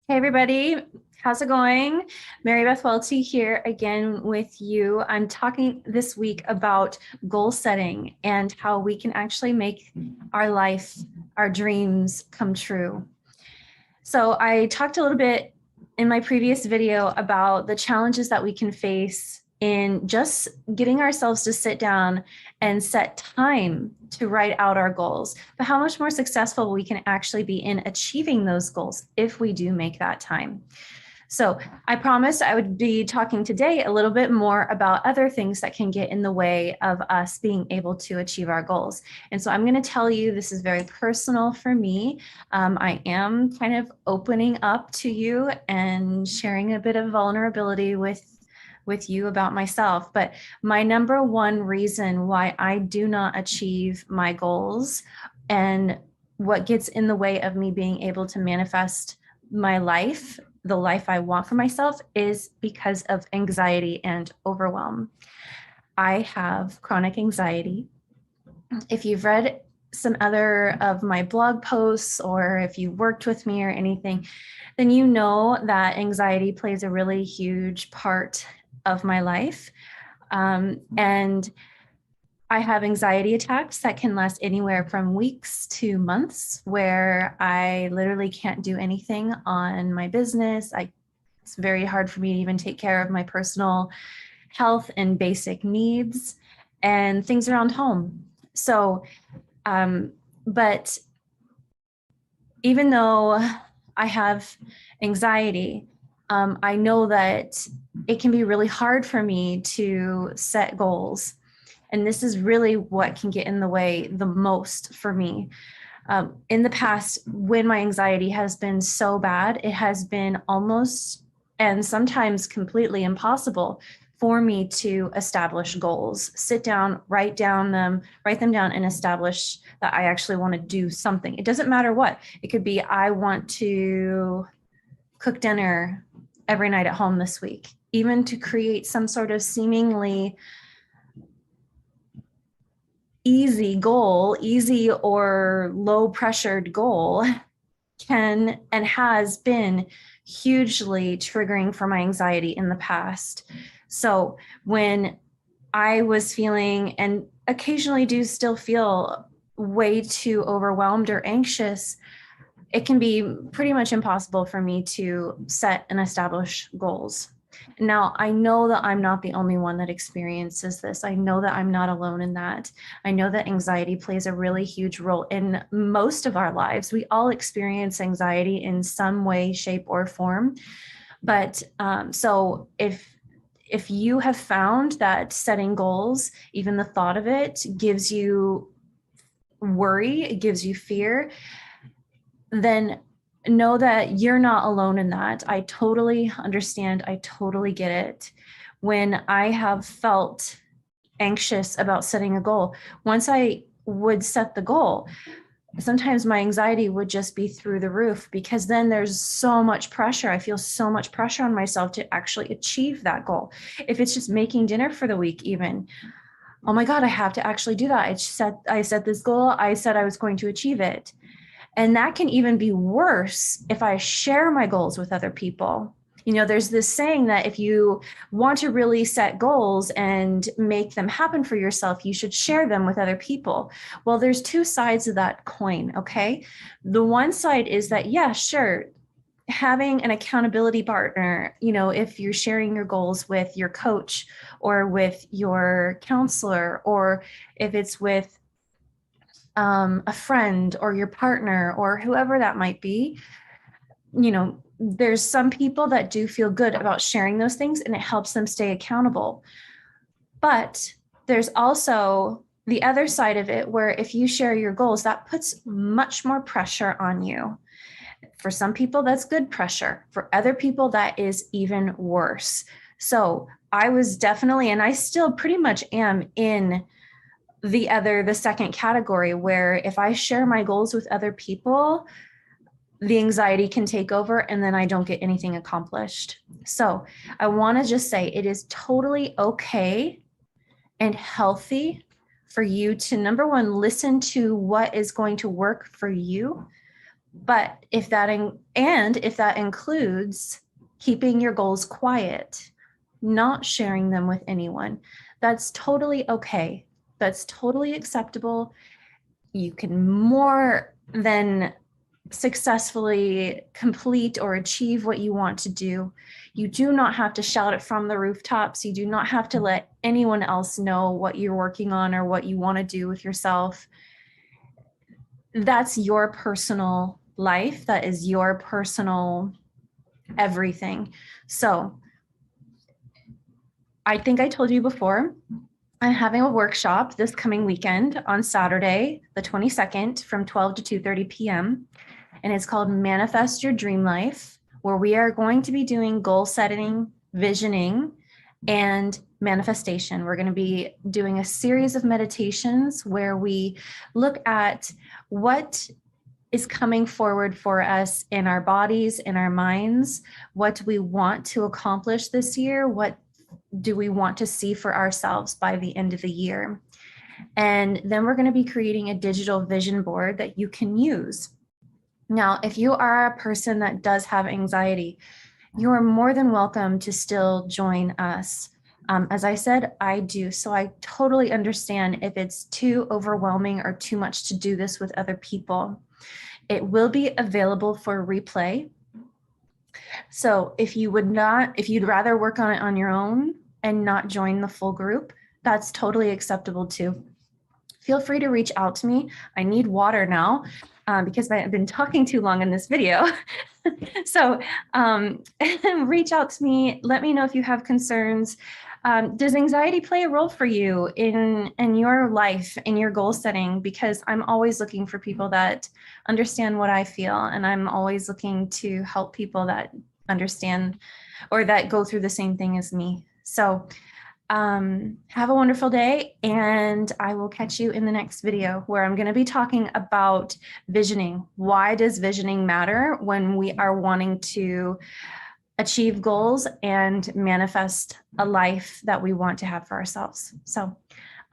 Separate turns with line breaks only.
Hey everybody, how's it going? Mary Beth Welty here again with you. I'm talking this week about goal setting and how we can actually make our life, our dreams come true. So I talked a little bit in my previous video about the challenges that we can face in just getting ourselves to sit down and set time to write out our goals, but how much more successful we can actually be in achieving those goals if we do make that time. So I promised I would be talking today a little bit more about other things that can get in the way of us being able to achieve our goals. And so I'm going to tell you, this is very personal for me. I am kind of opening up to you and sharing a bit of vulnerability with you about myself. But my number one reason why I do not achieve my goals and what gets in the way of me being able to manifest my life, the life I want for myself, is because of anxiety and overwhelm. I have chronic anxiety. If you've read some other of my blog posts or if you worked with me or anything, then you know that anxiety plays a really huge part of my life. And I have anxiety attacks that can last anywhere from weeks to months where I literally can't do anything on my business. It's very hard for me to even take care of my personal health and basic needs and things around home. So, but even though I have anxiety, I know that it can be really hard for me to set goals. And this is really what can get in the way the most for me. In the past, when my anxiety has been so bad, it has been almost and sometimes completely impossible for me to establish goals, sit down, write them down and establish that I actually want to do something. It doesn't matter what. It could be, I want to cook dinner every night at home this week, even to create some sort of seemingly easy goal, easy or low pressured goal, can and has been hugely triggering for my anxiety in the past. So when I was feeling, and occasionally do still feel, way too overwhelmed or anxious, it can be pretty much impossible for me to set and establish goals. Now, I know that I'm not the only one that experiences this. I know that I'm not alone in that. I know that anxiety plays a really huge role in most of our lives. We all experience anxiety in some way, shape, or form. But so if you have found that setting goals, even the thought of it, gives you worry, it gives you fear, then know that you're not alone in that. I totally understand. I totally get it. When I have felt anxious about setting a goal, once I would set the goal, sometimes my anxiety would just be through the roof because then there's so much pressure. I feel so much pressure on myself to actually achieve that goal. If it's just making dinner for the week, even, oh my God, I have to actually do that. I set this goal. I said I was going to achieve it. And that can even be worse if I share my goals with other people. You know, there's this saying that if you want to really set goals and make them happen for yourself, you should share them with other people. Well, there's two sides of that coin, okay? The one side is that, yeah, sure, having an accountability partner, you know, if you're sharing your goals with your coach or with your counselor, or if it's with a friend or your partner or whoever that might be, you know, there's some people that do feel good about sharing those things and it helps them stay accountable. But there's also the other side of it where if you share your goals, that puts much more pressure on you. For some people, that's good pressure. For other people, that is even worse. So I was definitely, and I still pretty much am in the second category, where if I share my goals with other people, the anxiety can take over and then I don't get anything accomplished. So I want to just say it is totally okay and healthy for you to, number one, listen to what is going to work for you, But if that includes keeping your goals quiet, not sharing them with anyone, that's totally okay. That's totally acceptable. You can more than successfully complete or achieve what you want to do. You do not have to shout it from the rooftops. You do not have to let anyone else know what you're working on or what you want to do with yourself. That's your personal life. That is your personal everything. So I think I told you before, I'm having a workshop this coming weekend on Saturday, the 22nd from 12 to 2:30 p.m. And it's called Manifest Your Dream Life, where we are going to be doing goal setting, visioning, and manifestation. We're going to be doing a series of meditations where we look at what is coming forward for us in our bodies, in our minds, what we want to accomplish this year, what do we want to see for ourselves by the end of the year. And then we're going to be creating a digital vision board that you can use. Now, if you are a person that does have anxiety, you are more than welcome to still join us. As I said, I do. So I totally understand if it's too overwhelming or too much to do this with other people. It will be available for replay. So if you'd rather work on it on your own and not join the full group, that's totally acceptable too. Feel free to reach out to me. I need water now because I've been talking too long in this video. So reach out to me. Let me know if you have concerns. Does anxiety play a role for you in your life, in your goal setting? Because I'm always looking for people that understand what I feel, and I'm always looking to help people that understand or that go through the same thing as me. So have a wonderful day, and I will catch you in the next video where I'm going to be talking about visioning. Why does visioning matter when we are wanting to achieve goals and manifest a life that we want to have for ourselves? So